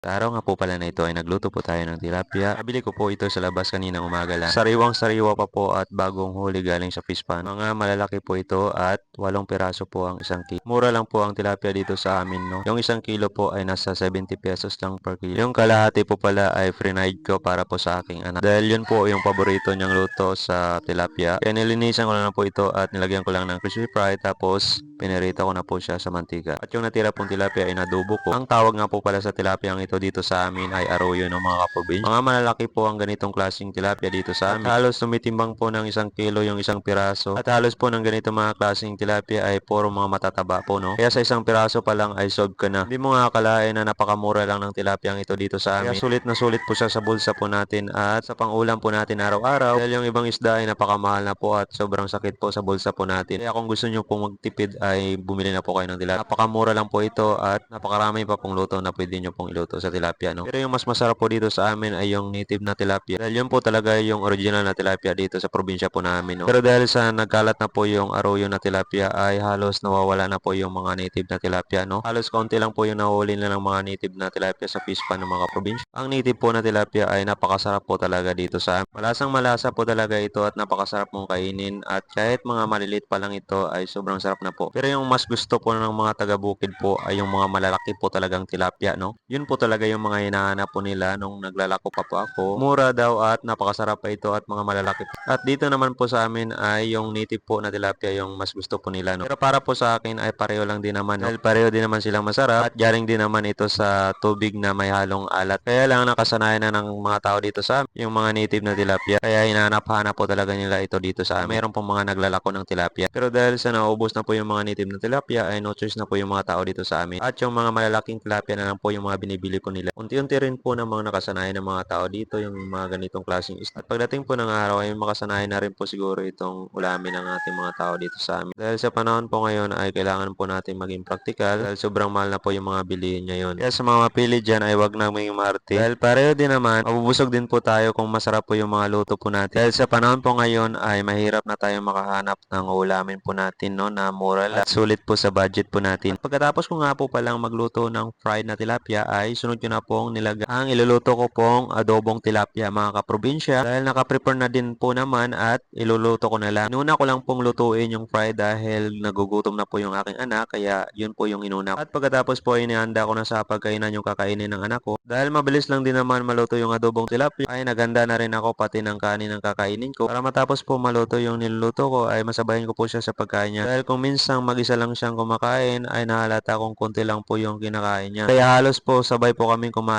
Sa araw nga po pala na ito ay nagluto po tayo ng tilapia. Nabili ko po ito sa labas kaninang umaga lang. Sariwang-sariwa pa po at bagong huli galing sa fish pond. Mga malalaki po ito at 8 piraso po ang isang kilo. Mura lang po ang tilapia dito sa amin, no? Yung isang kilo po ay nasa 70 pesos lang per kilo. Yung kalahati po pala ay frinaid ko para po sa aking anak. Dahil yun po yung paborito niyang luto sa tilapia. Kaya nilinisan ko lang na po ito at nilagyan ko lang ng crispy fry tapos pinirito ko na po siya sa mantika. At yung natira pong tilapia ay nadubo ko. Ang tawag nga po pala sa tilapia ito dito sa amin ay arroyo ng mga kaprobinsya. Mga malalaki po ang ganitong klaseng tilapia dito sa amin. At halos tumitimbang po ng 1 kilo yung isang piraso. At halos po ng ganitong mga klaseng tilapia ay puro mga matataba po, no? Kaya sa isang piraso pa lang ay solve ka na. Hindi mo nga akalain na napakamura lang ng tilapia ito dito sa amin. Kaya sulit po siya sa bulsa po natin at sa pangulam po natin araw-araw. Dahil yung ibang isda ay napakamahal na po at sobrang sakit po sa bulsa po natin. Kaya kung gusto nyo pong magtipid ay bumili na po kayo ng tilapia. Napakamura lang po ito at napakarami pa pong luto na pwede nyo pong iluto sa tilapia, no? Pero yung mas masarap po dito sa amin ay yung native na tilapia. Dahil yun po talaga yung original na tilapia dito sa probinsya po namin, no? Pero dahil sa nagkalat na po yung arroyo na tilapia ay halos nawawala na po yung mga native na tilapia, no? Halos kaunti lang po yung nahuli na ng mga native na tilapia sa fish pond ng mga probinsya. Ang native po na tilapia ay napakasarap po talaga dito sa amin. Malasang malasa po talaga ito at napakasarap mong kainin at kahit mga maliliit pa lang ito ay sobrang sarap na po. Pero yung mas gusto po ng mga taga-bukid po ay yung mga malalaki po talagang tilapia, no? Yun po talaga yung mga hinahanap po nila nung naglalako pa po ako. Mura daw at napakasarap pa ito at mga malalaki po. At dito naman po sa amin ay yung native po na tilapia yung mas gusto po nila, no? Pero para po sa akin ay pareho lang din naman, no? Dahil pareho din naman silang masarap at galing din naman ito sa tubig na may halong alat. Kaya lang nakasanayan na ng mga tao dito sa amin yung mga native na tilapia. Kaya hinahanap-hanap po talaga nila ito dito sa amin. Mayroon pong mga naglalako ng tilapia. Pero dahil sa naubos na po yung mga native na tilapia ay no choice na po yung mga tao dito sa amin. At yung mga malalaking tilapia na lang po yung mga binibili po nila. Unti-unti rin po namang nakasanayan ng mga tao dito yung mga ganitong klaseng isda. At pagdating po ng araw ay makasanayan na rin po siguro itong ulamin ng ating mga tao dito sa amin. Dahil sa panahon po ngayon ay kailangan po natin maging praktikal dahil sobrang mahal na po yung mga bilihin ngayon. Kaya sa mga mapili dyan ay wag na maging maarte. Dahil pareho din naman, mabubusog din po tayo kung masarap po yung mga luto po natin. Dahil sa panahon po ngayon ay mahirap na tayo makahanap ng ulamin po natin, no, na mura lang at sulit po sa budget po natin. At pagkatapos ko nga po palang magluto ng fried na tilapia ay sunod ko na pong ang iluluto ko pong adobong tilapia mga kaprobinsya dahil nakaprepare na din po naman at iluluto ko na lang. Inuna ko lang pong lutuin yung fried dahil nagugutom na po yung aking anak kaya yun po yung inuna ko. At pagkatapos po inihanda ko na sa pagkainan yung kakainin ng anak ko. Dahil mabilis lang din naman maluto yung adobong tilapia ay naganda na rin ako pati ng kanin ng kakainin ko. Para matapos po maluto yung niluluto ko ay masabayan ko po siya sa pagkain niya. Dahil kung minsan mag-isa lang siyang kumakain ay nahalata kung konti lang po yung kinakain niya. Kaya halos po sabay po kaming kumain.